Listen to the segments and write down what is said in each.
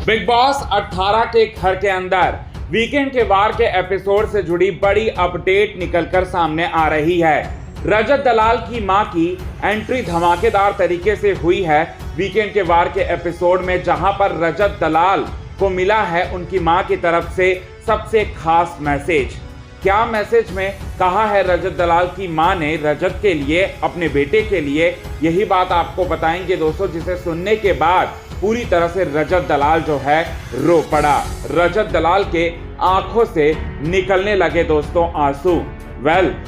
Big boss 18 के घर के अंदर वीकेंड के वार के एपिसोड से जुड़ी बड़ी अपडेट निकलकर सामने आ रही है। रजत दलाल की मां की एंट्री धमाकेदार तरीके से हुई है वीकेंड के वार के एपिसोड में, जहां पर रजत दलाल को मिला है उनकी मां की तरफ से सबसे खास मैसेज। क्या मैसेज में कहा है रजत दलाल की मां ने रजत के लिए, अपने बेटे के लिए, यही बात आपको बताएंगे दोस्तों, जिसे सुनने के बाद पूरी तरह से रजत दलाल जो है रो पड़ा। रजत दलाल के आंखों से निकलने लगे दोस्तों आंसू।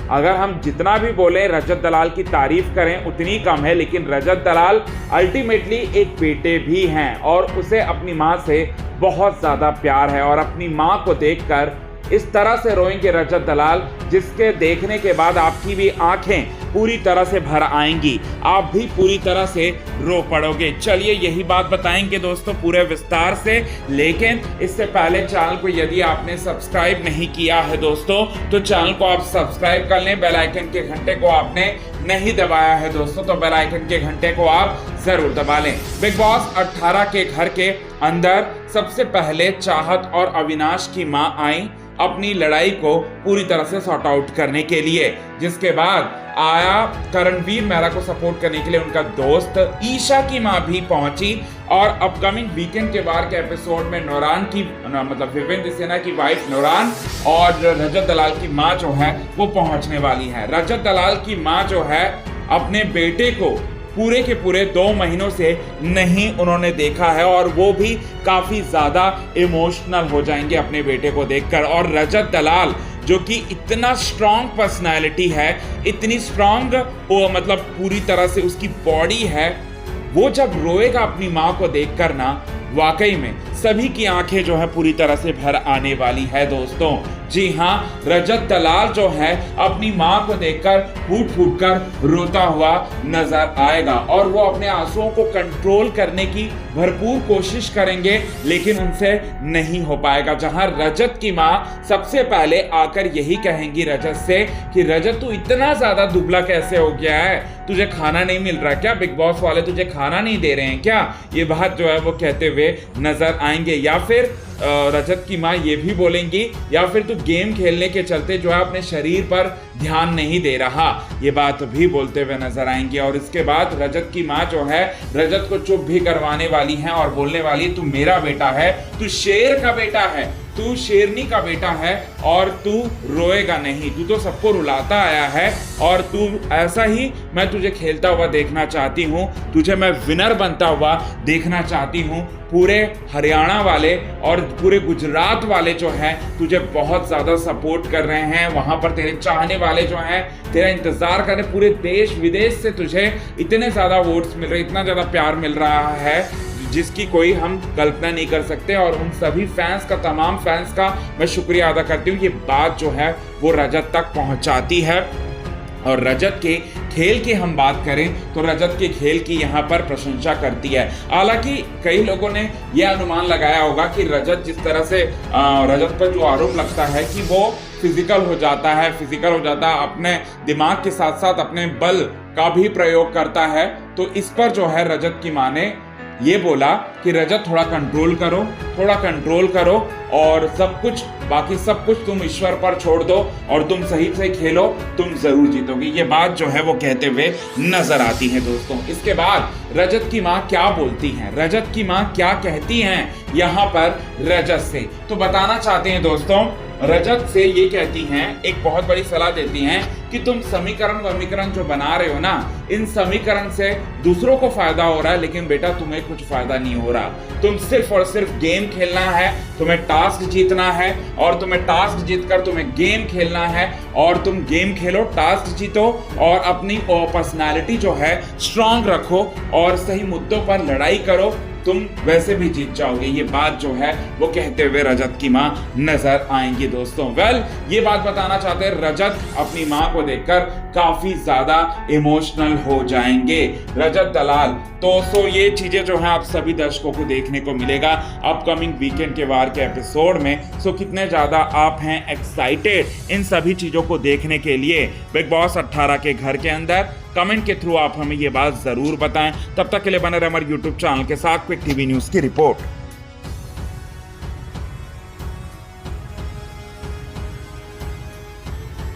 अगर हम जितना भी बोलें रजत दलाल की तारीफ करें उतनी कम है, लेकिन रजत दलाल अल्टीमेटली एक बेटे भी हैं और उसे अपनी मां से बहुत ज़्यादा प्यार है। और अपनी मां को देखकर इस तरह से रोएंगे रजत दलाल, जिसके देखने के बाद आपकी भी आंखें पूरी तरह से भर आएंगी, आप भी पूरी तरह से रो पड़ोगे। चलिए यही बात बताएंगे दोस्तों पूरे विस्तार से, लेकिन इससे पहले चैनल को यदि आपने सब्सक्राइब नहीं किया है दोस्तों तो चैनल को आप सब्सक्राइब कर लें। बेल आइकन के घंटे को आपने नहीं दबाया है दोस्तों तो बेल आइकन के घंटे को आप जरूर दबा लें। बिग बॉस 18 के घर के अंदर सबसे पहले चाहत और अविनाश की मां आई अपनी लड़ाई को पूरी तरह से सॉर्ट आउट करने के लिए, जिसके बाद आया करणवीर मेहरा को सपोर्ट करने के लिए उनका दोस्त ईशा की मां भी पहुंची। और अपकमिंग वीकेंड के वार के एपिसोड में नूरान की मतलब विवेंद्र सेना की वाइफ नूरान और रजत दलाल की मां जो है वो पहुंचने वाली है। रजत दलाल की मां जो है अपने बेटे को पूरे के पूरे 2 महीनों से नहीं उन्होंने देखा है और वो भी काफी ज्यादा इमोशनल हो जाएंगे अपने बेटे को देखकर। और रजत दलाल जो कि इतना स्ट्रॉन्ग पर्सनालिटी है, इतनी स्ट्रॉन्ग मतलब पूरी तरह से उसकी बॉडी है, वो जब रोएगा अपनी मां को देखकर ना, वाकई में सभी की आंखें जो है पूरी तरह से भर आने वाली है दोस्तों। जी हाँ, रजत दलाल जो है अपनी मां को देखकर फूट फूट कर रोता हुआ नजर आएगा और वो अपने आंसुओं को कंट्रोल करने की भरपूर कोशिश करेंगे, लेकिन उनसे नहीं हो पाएगा। जहां रजत की मां सबसे पहले आकर यही कहेंगी रजत से कि रजत तू इतना ज्यादा दुबला कैसे हो गया है, तुझे खाना नहीं मिल रहा क्या, बिग बॉस वाले तुझे खाना नहीं दे रहे हैं क्या, ये बात जो है वो कहते हुए नजर आएंगे। या फिर रजत की मां ये भी बोलेंगी या फिर तू गेम खेलने के चलते जो है अपने शरीर पर ध्यान नहीं दे रहा, ये बात भी बोलते हुए नजर आएंगे। और इसके बाद रजत की मां जो है रजत को चुप भी करवाने वाली है और बोलने वाली तू मेरा बेटा है, तू शेर का बेटा है, तू शेरनी का बेटा है और तू रोएगा नहीं, तू तो सबको रुलाता आया है और तू ऐसा ही मैं तुझे खेलता हुआ देखना चाहती हूँ, तुझे मैं विनर बनता हुआ देखना चाहती हूँ। पूरे हरियाणा वाले और पूरे गुजरात वाले जो हैं तुझे बहुत ज़्यादा सपोर्ट कर रहे हैं, वहाँ पर तेरे चाहने वाले जो हैं तेरा इंतज़ार कर रहे, पूरे देश विदेश से तुझे इतने ज़्यादा वोट्स मिल रहे, इतना ज़्यादा प्यार मिल रहा है जिसकी कोई हम कल्पना नहीं कर सकते। और उन सभी फैंस का, तमाम फैंस का मैं शुक्रिया अदा करती हूँ। ये बात जो है वो रजत तक पहुँचाती है। और रजत के खेल की हम बात करें तो रजत के खेल की यहाँ पर प्रशंसा करती है। हालांकि कई लोगों ने यह अनुमान लगाया होगा कि रजत जिस तरह से रजत पर जो आरोप लगता है कि वो फिजिकल हो जाता है, अपने दिमाग के साथ साथ अपने बल का भी प्रयोग करता है, तो इस पर जो है रजत की मां ने ये बोला कि रजत थोड़ा कंट्रोल करो और बाकी सब कुछ तुम ईश्वर पर छोड़ दो और तुम सही से खेलो, तुम जरूर जीतोगे। ये बात जो है वो कहते हुए नजर आती है दोस्तों। इसके बाद रजत की मां क्या बोलती हैं, रजत की मां क्या कहती हैं यहाँ पर रजत से, तो बताना चाहते हैं दोस्तों। रजत से ये कहती हैं, एक बहुत बड़ी सलाह देती हैं कि तुम समीकरण जो बना रहे हो ना, इन समीकरण से दूसरों को फायदा हो रहा है, लेकिन बेटा तुम्हें कुछ फायदा नहीं हो रहा। तुम सिर्फ और सिर्फ गेम खेलना है, तुम्हें टास्क जीतना है और तुम्हें टास्क जीतकर तुम्हें गेम खेलना है और तुम गेम खेलो, टास्क जीतो और अपनी पर्सनालिटी जो है स्ट्रांग रखो और सही मुद्दों पर लड़ाई करो, तुम वैसे भी जीत जाओगे। ये बात जो है वो कहते हुए रजत की मां नजर आएंगी दोस्तों। ये बात बताना चाहते हैं, रजत अपनी मां को देखकर काफी ज्यादा इमोशनल हो जाएंगे रजत दलाल। तो ये चीजें जो है आप सभी दर्शकों को देखने को मिलेगा अपकमिंग वीकेंड के वार के एपिसोड में। कितने ज्यादा आप हैं एक्साइटेड इन सभी चीजों को देखने के लिए बिग बॉस 18 के घर के अंदर? कमेंट के थ्रू आप हमें ये बात जरूर बताएं। तब तक के लिए बने रहे हमारे यूट्यूब चैनल के साथ। क्विक टीवी न्यूज की रिपोर्ट।